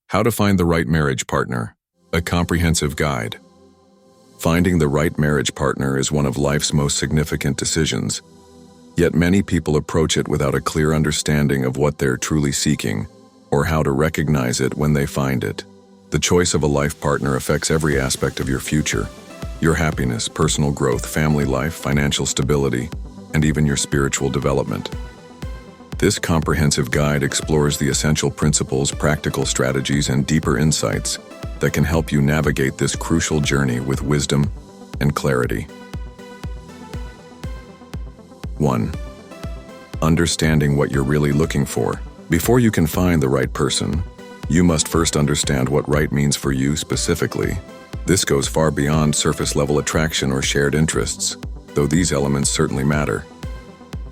How to find the right marriage partner. A comprehensive guide. Finding the right marriage partner is one of life's most significant decisions. Yet many people approach it without a clear understanding of what they're truly seeking, or how to recognize it when they find it. The choice of a life partner affects every aspect of your future: your happiness, personal growth, family life, financial stability, and even your spiritual development. This comprehensive guide explores the essential principles, practical strategies, and deeper insights that can help you navigate this crucial journey with wisdom and clarity. 1. Understanding what you're really looking for. Before you can find the right person, you must first understand what right means for you specifically. This goes far beyond surface-level attraction or shared interests, though these elements certainly matter.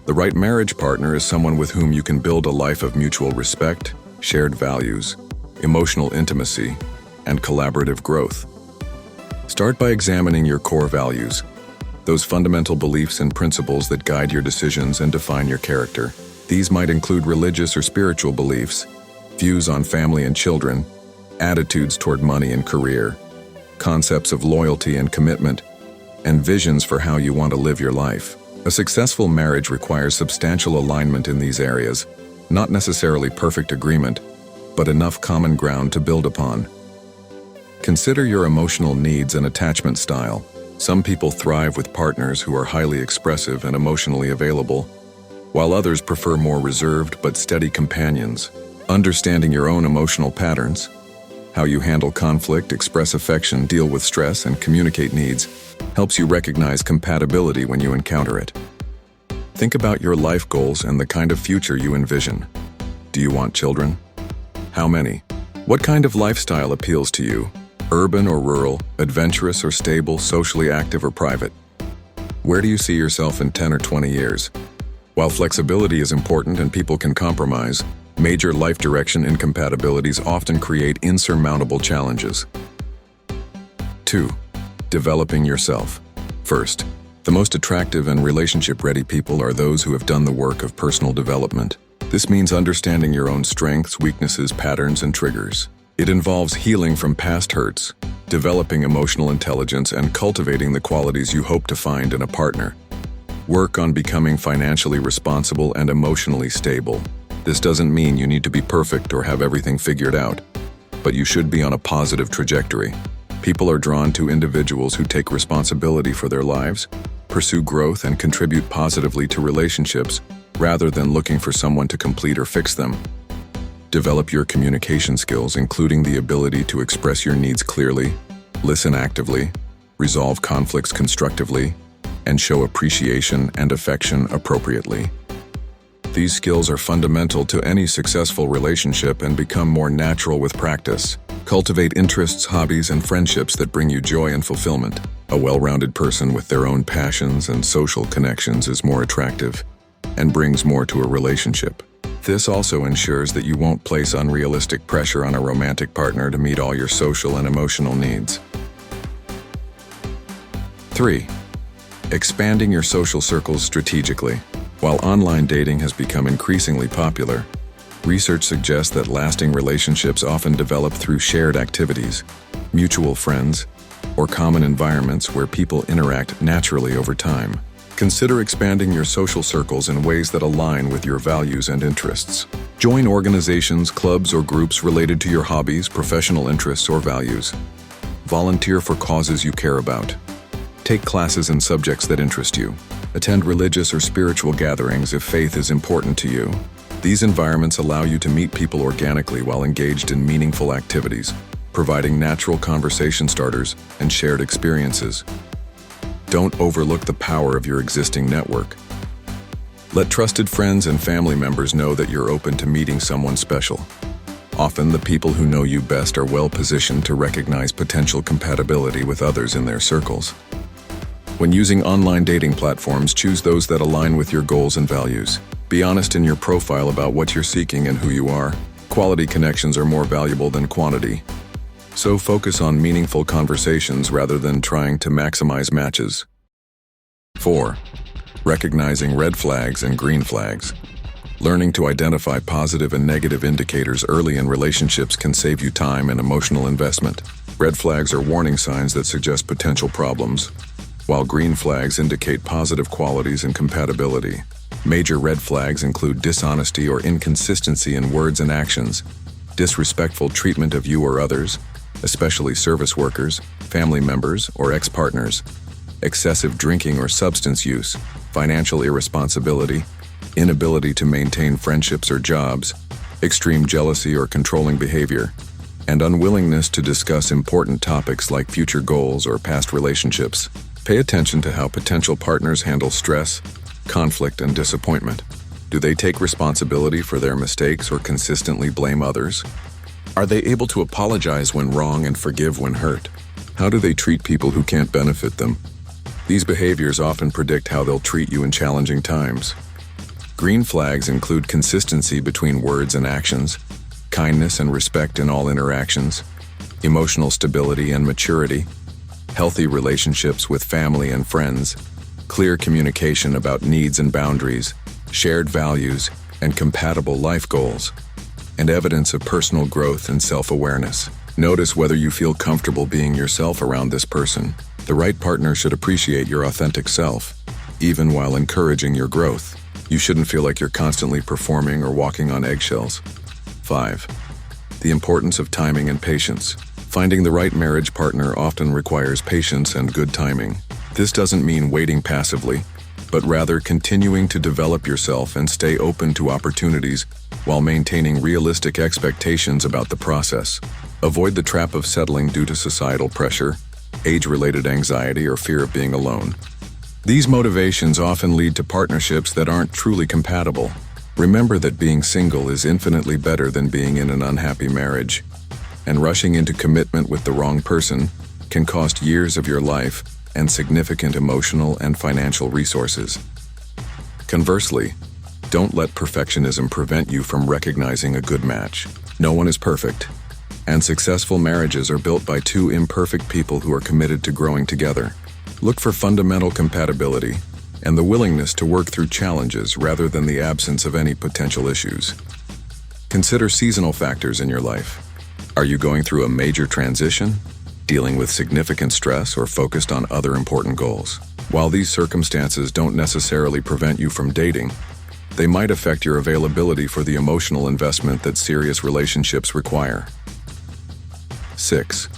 The right marriage partner is someone with whom you can build a life of mutual respect, shared values, emotional intimacy, and collaborative growth. Start by examining your core values, those fundamental beliefs and principles that guide your decisions and define your character. These might include religious or spiritual beliefs, views on family and children, attitudes toward money and career, concepts of loyalty and commitment, and visions for how you want to live your life. A successful marriage requires substantial alignment in these areas, not necessarily perfect agreement, but enough common ground to build upon. Consider your emotional needs and attachment style. Some people thrive with partners who are highly expressive and emotionally available, while others prefer more reserved but steady companions. Understanding your own emotional patterns, how you handle conflict, express affection, deal with stress, and communicate needs, helps you recognize compatibility when you encounter it. Think about your life goals and the kind of future you envision. Do you want children? How many? What kind of lifestyle appeals to you? Urban or rural, adventurous or stable, socially active or private? Where do you see yourself in 10 or 20 years? While flexibility is important and people can compromise, major life direction incompatibilities often create insurmountable challenges. 2. Developing yourself. First, the most attractive and relationship-ready people are those who have done the work of personal development. This means understanding your own strengths, weaknesses, patterns, and triggers. It involves healing from past hurts, developing emotional intelligence, and cultivating the qualities you hope to find in a partner. Work on becoming financially responsible and emotionally stable. This doesn't mean you need to be perfect or have everything figured out, but you should be on a positive trajectory. People are drawn to individuals who take responsibility for their lives, pursue growth, and contribute positively to relationships, rather than looking for someone to complete or fix them. Develop your communication skills, including the ability to express your needs clearly, listen actively, resolve conflicts constructively, and show appreciation and affection appropriately. These skills are fundamental to any successful relationship and become more natural with practice. Cultivate interests, hobbies, and friendships that bring you joy and fulfillment. A well-rounded person with their own passions and social connections is more attractive and brings more to a relationship. This also ensures that you won't place unrealistic pressure on a romantic partner to meet all your social and emotional needs. 3. Expanding your social circles strategically. While online dating has become increasingly popular, research suggests that lasting relationships often develop through shared activities, mutual friends, or common environments where people interact naturally over time. Consider expanding your social circles in ways that align with your values and interests. Join organizations, clubs, or groups related to your hobbies, professional interests, or values. Volunteer for causes you care about. Take classes in subjects that interest you. Attend religious or spiritual gatherings if faith is important to you. These environments allow you to meet people organically while engaged in meaningful activities, providing natural conversation starters and shared experiences. Don't overlook the power of your existing network. Let trusted friends and family members know that you're open to meeting someone special. Often, the people who know you best are well positioned to recognize potential compatibility with others in their circles. When using online dating platforms, choose those that align with your goals and values. Be honest in your profile about what you're seeking and who you are. Quality connections are more valuable than quantity. So focus on meaningful conversations rather than trying to maximize matches. 4. Recognizing red flags and green flags. Learning to identify positive and negative indicators early in relationships can save you time and emotional investment. Red flags are warning signs that suggest potential problems, while green flags indicate positive qualities and compatibility. Major red flags include dishonesty or inconsistency in words and actions, disrespectful treatment of you or others, especially service workers, family members, or ex-partners, excessive drinking or substance use, financial irresponsibility, inability to maintain friendships or jobs, extreme jealousy or controlling behavior, and unwillingness to discuss important topics like future goals or past relationships. Pay attention to how potential partners handle stress, conflict, and disappointment. Do they take responsibility for their mistakes or consistently blame others? Are they able to apologize when wrong and forgive when hurt? How do they treat people who can't benefit them? These behaviors often predict how they'll treat you in challenging times. Green flags include consistency between words and actions, kindness and respect in all interactions, emotional stability and maturity, healthy relationships with family and friends, clear communication about needs and boundaries, shared values, and compatible life goals, and evidence of personal growth and self-awareness. Notice whether you feel comfortable being yourself around this person. The right partner should appreciate your authentic self, even while encouraging your growth. You shouldn't feel like you're constantly performing or walking on eggshells. 5. The importance of timing and patience. Finding the right marriage partner often requires patience and good timing. This doesn't mean waiting passively, but rather continuing to develop yourself and stay open to opportunities while maintaining realistic expectations about the process. Avoid the trap of settling due to societal pressure, age-related anxiety, or fear of being alone. These motivations often lead to partnerships that aren't truly compatible. Remember that being single is infinitely better than being in an unhappy marriage, and rushing into commitment with the wrong person can cost years of your life and significant emotional and financial resources. Conversely, don't let perfectionism prevent you from recognizing a good match. No one is perfect, and successful marriages are built by two imperfect people who are committed to growing together. Look for fundamental compatibility and the willingness to work through challenges rather than the absence of any potential issues. Consider seasonal factors in your life. Are you going through a major transition, dealing with significant stress, or focused on other important goals? While these circumstances don't necessarily prevent you from dating, they might affect your availability for the emotional investment that serious relationships require. 6.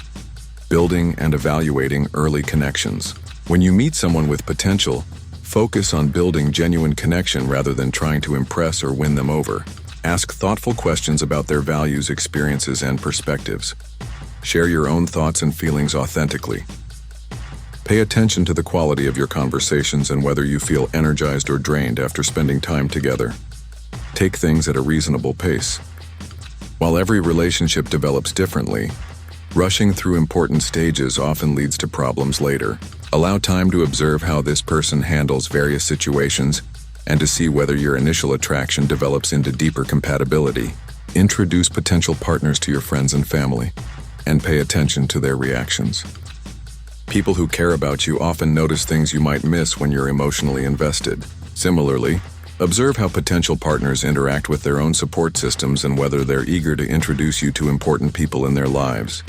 Building and evaluating early connections. When you meet someone with potential, focus on building genuine connection rather than trying to impress or win them over. Ask thoughtful questions about their values, experiences, and perspectives. Share your own thoughts and feelings authentically. Pay attention to the quality of your conversations and whether you feel energized or drained after spending time together. Take things at a reasonable pace. While every relationship develops differently, rushing through important stages often leads to problems later. Allow time to observe how this person handles various situations and to see whether your initial attraction develops into deeper compatibility. Introduce potential partners to your friends and family, and pay attention to their reactions. People who care about you often notice things you might miss when you're emotionally invested. Similarly, observe how potential partners interact with their own support systems and whether they're eager to introduce you to important people in their lives.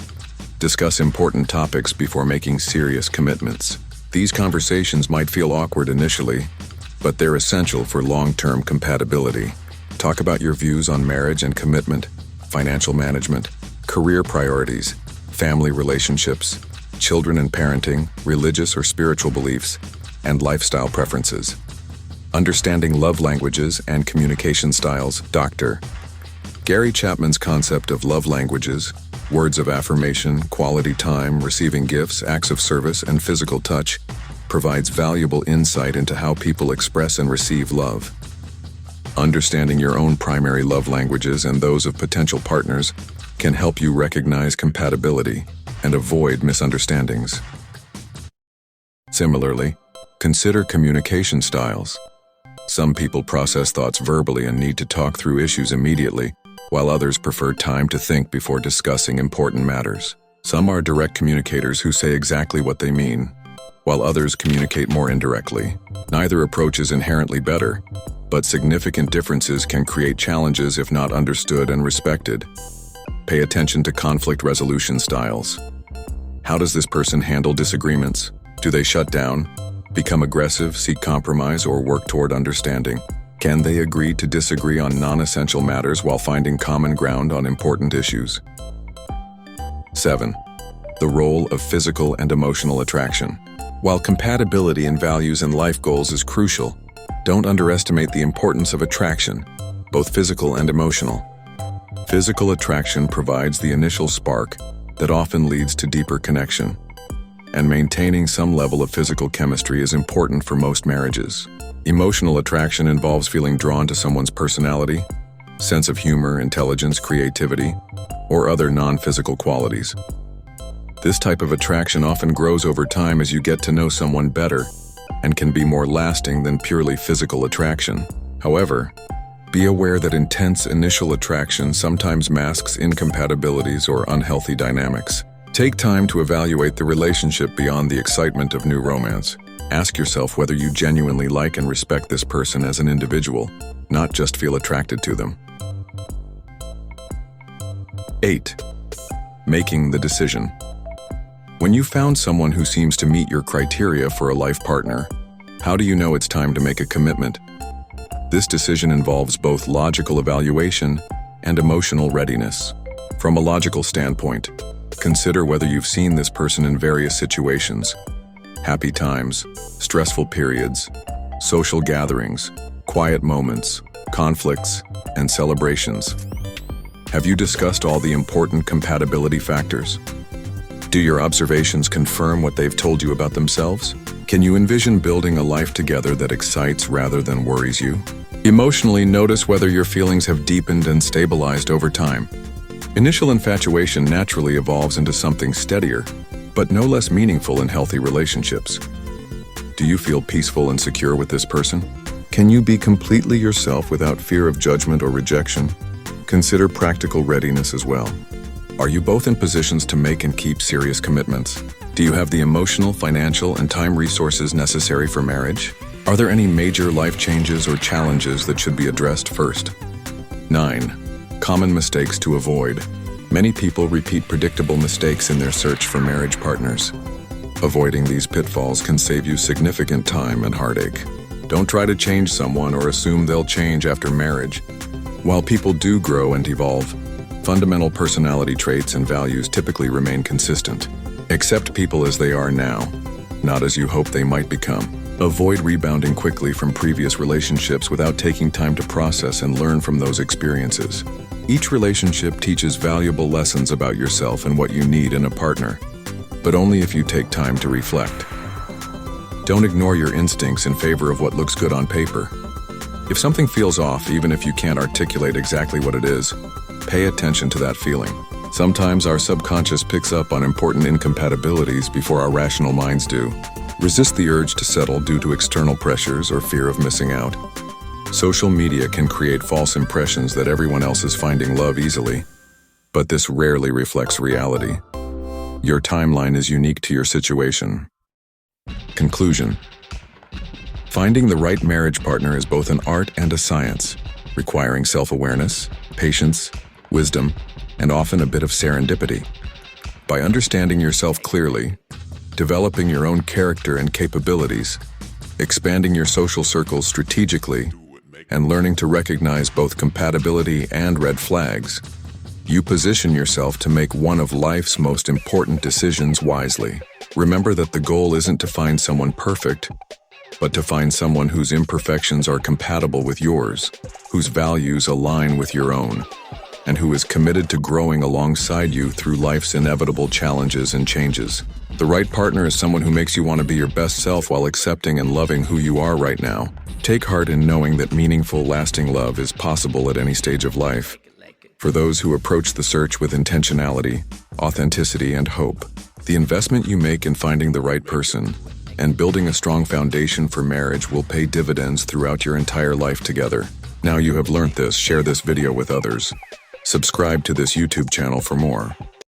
Discuss important topics before making serious commitments. These conversations might feel awkward initially, but they're essential for long-term compatibility. Talk about your views on marriage and commitment, financial management, career priorities, family relationships, children and parenting, religious or spiritual beliefs, and lifestyle preferences. Understanding love languages and communication styles. Dr. Gary Chapman's concept of love languages, words of affirmation, quality time, receiving gifts, acts of service, and physical touch, provides valuable insight into how people express and receive love. Understanding your own primary love languages and those of potential partners can help you recognize compatibility and avoid misunderstandings. Similarly, consider communication styles. Some people process thoughts verbally and need to talk through issues immediately, while others prefer time to think before discussing important matters. Some are direct communicators who say exactly what they mean, while others communicate more indirectly. Neither approach is inherently better, but significant differences can create challenges if not understood and respected. Pay attention to conflict resolution styles. How does this person handle disagreements? Do they shut down, become aggressive, seek compromise, or work toward understanding? Can they agree to disagree on non-essential matters while finding common ground on important issues? 7. The role of physical and emotional attraction. While compatibility in values and life goals is crucial, don't underestimate the importance of attraction, both physical and emotional. Physical attraction provides the initial spark that often leads to deeper connection, and maintaining some level of physical chemistry is important for most marriages. Emotional attraction involves feeling drawn to someone's personality, sense of humor, intelligence, creativity, or other non-physical qualities. This type of attraction often grows over time as you get to know someone better and can be more lasting than purely physical attraction. However, be aware that intense initial attraction sometimes masks incompatibilities or unhealthy dynamics. Take time to evaluate the relationship beyond the excitement of new romance. Ask yourself whether you genuinely like and respect this person as an individual, not just feel attracted to them. 8. Making the decision. When you found someone who seems to meet your criteria for a life partner, how do you know it's time to make a commitment? This decision involves both logical evaluation and emotional readiness. From a logical standpoint, consider whether you've seen this person in various situations: happy times, stressful periods, social gatherings, quiet moments, conflicts, and celebrations. Have you discussed all the important compatibility factors? Do your observations confirm what they've told you about themselves? Can you envision building a life together that excites rather than worries you? Emotionally, notice whether your feelings have deepened and stabilized over time. Initial infatuation naturally evolves into something steadier, but no less meaningful in healthy relationships. Do you feel peaceful and secure with this person? Can you be completely yourself without fear of judgment or rejection? Consider practical readiness as well. Are you both in positions to make and keep serious commitments? Do you have the emotional, financial, and time resources necessary for marriage? Are there any major life changes or challenges that should be addressed first? 9. Common mistakes to avoid. Many people repeat predictable mistakes in their search for marriage partners. Avoiding these pitfalls can save you significant time and heartache. Don't try to change someone or assume they'll change after marriage. While people do grow and evolve, fundamental personality traits and values typically remain consistent. Accept people as they are now, not as you hope they might become. Avoid rebounding quickly from previous relationships without taking time to process and learn from those experiences. Each relationship teaches valuable lessons about yourself and what you need in a partner, but only if you take time to reflect. Don't ignore your instincts in favor of what looks good on paper. If something feels off, even if you can't articulate exactly what it is, pay attention to that feeling. Sometimes our subconscious picks up on important incompatibilities before our rational minds do. Resist the urge to settle due to external pressures or fear of missing out. Social media can create false impressions that everyone else is finding love easily, but this rarely reflects reality. Your timeline is unique to your situation. Conclusion. Finding the right marriage partner is both an art and a science, requiring self-awareness, patience, wisdom, and often a bit of serendipity. By understanding yourself clearly, developing your own character and capabilities, expanding your social circles strategically, and learning to recognize both compatibility and red flags, you position yourself to make one of life's most important decisions wisely. Remember that the goal isn't to find someone perfect, but to find someone whose imperfections are compatible with yours, whose values align with your own, and who is committed to growing alongside you through life's inevitable challenges and changes. The right partner is someone who makes you want to be your best self while accepting and loving who you are right now. Take heart in knowing that meaningful, lasting love is possible at any stage of life. For those who approach the search with intentionality, authenticity, and hope, the investment you make in finding the right person and building a strong foundation for marriage will pay dividends throughout your entire life together. Now you have learned this, share this video with others. Subscribe to this YouTube channel for more.